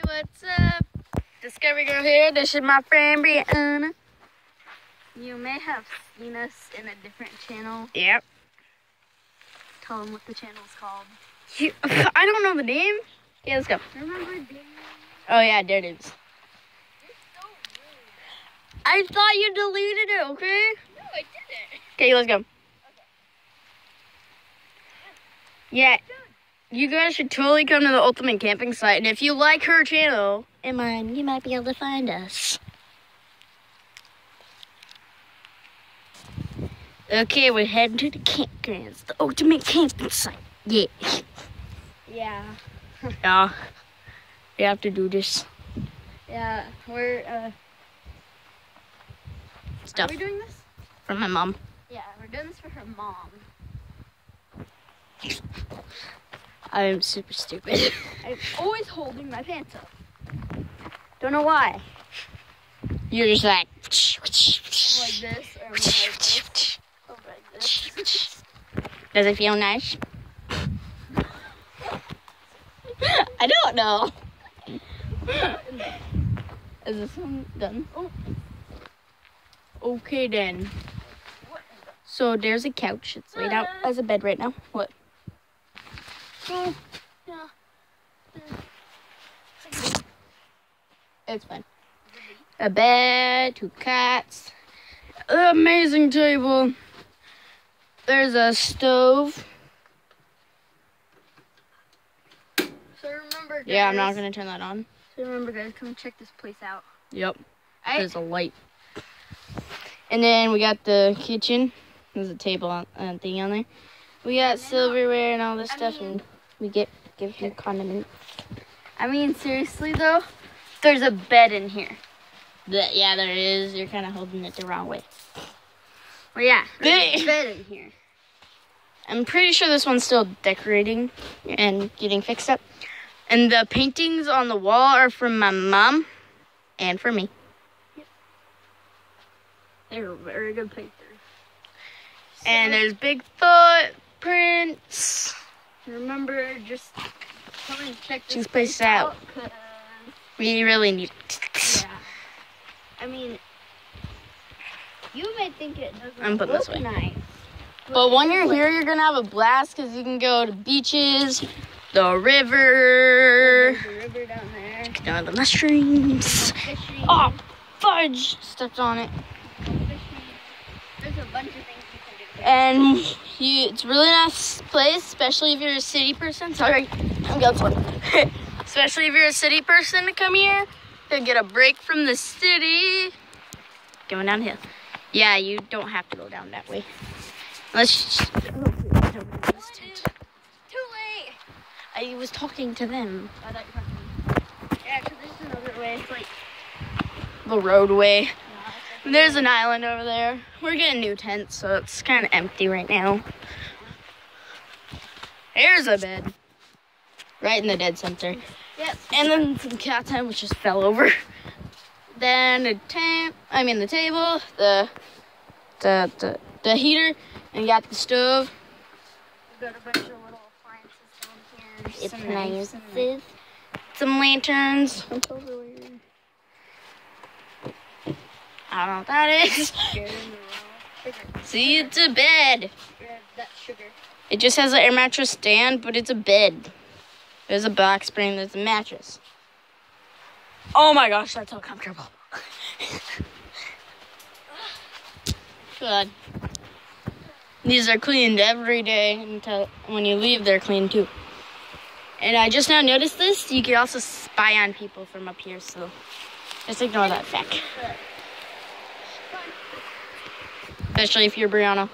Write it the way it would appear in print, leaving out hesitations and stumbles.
what's up? Discovery Girl here. This is my friend Brianna. You may have seen us in a different channel. Yep. Tell them what the channel's called. I don't know the name. Yeah, let's go. Remember Daredevil? Oh yeah, Daredevil. You're so rude. I thought you deleted it, okay? No, I didn't. Okay, let's go. Okay. Yeah. You guys should totally come to the Ultimate Camping Site, and if you like her channel and mine, you might be able to find us. Okay, we're heading to the campgrounds, the Ultimate Camping Site. Yeah. Yeah. Yeah. We have to do this. Yeah, we're stuff. Are we doing this? From my mom. Yeah, we're doing this for her mom. I am super stupid. I'm always holding my pants up. Don't know why. You're just like... like this, or like this, or like this. Does it feel nice? I don't know. Is this one done? Oh. Okay then. So there's a couch. It's laid out as a bed right now. What? Oh, yeah. It's fine. A bed, 2 cats, an amazing table. There's a stove. So remember, guys. Yeah, I'm not gonna turn that on. So remember, guys, come check this place out. Yep. There's a light. And then we got the kitchen. There's a table and thing on there. We got silverware and all this stuff, and we give you condiments. I mean, seriously though, there's a bed in here. Yeah, there is. You're kind of holding it the wrong way. Well, yeah, there's a bed in here. I'm pretty sure this one's still decorating and getting fixed up. And the paintings on the wall are from my mom and for me. Yep. They're very good painters. So, and there's Bigfoot prints. Remember, just come and check this place out. We really need it. Yeah. I mean, you may think it doesn't look nice. But when you're here, you're going to have a blast because you can go to beaches, the river. There's a river down there. You can go to the mushrooms. Oh, fudge! Stepped on it. There's a bunch of things. And it's a really nice place, especially if you're a city person. Sorry, I'm going especially if you're a city person to come here to get a break from the city. Going downhill. Yeah, you don't have to go down that way. Unless you too late. I was talking to them. I thought you were talking. Yeah, because there's another way. It's like the roadway. There's an island over there. We're getting new tents, so it's kind of empty right now. Here's a bed. Right in the dead center. Yep. And then some cat tent, which just fell over. Then the table, the heater, and got the stove. We've got a bunch of little appliances down here. It's nice. Some lanterns. I don't know what that is. See, it's a bed. It just has an air mattress stand, but it's a bed. There's a box spring, there's a mattress. Oh my gosh, that's so comfortable. Good. These are cleaned every day until when you leave, they're clean too. And I just now noticed this. You can also spy on people from up here, so just ignore that fact. Especially if you're Brianna.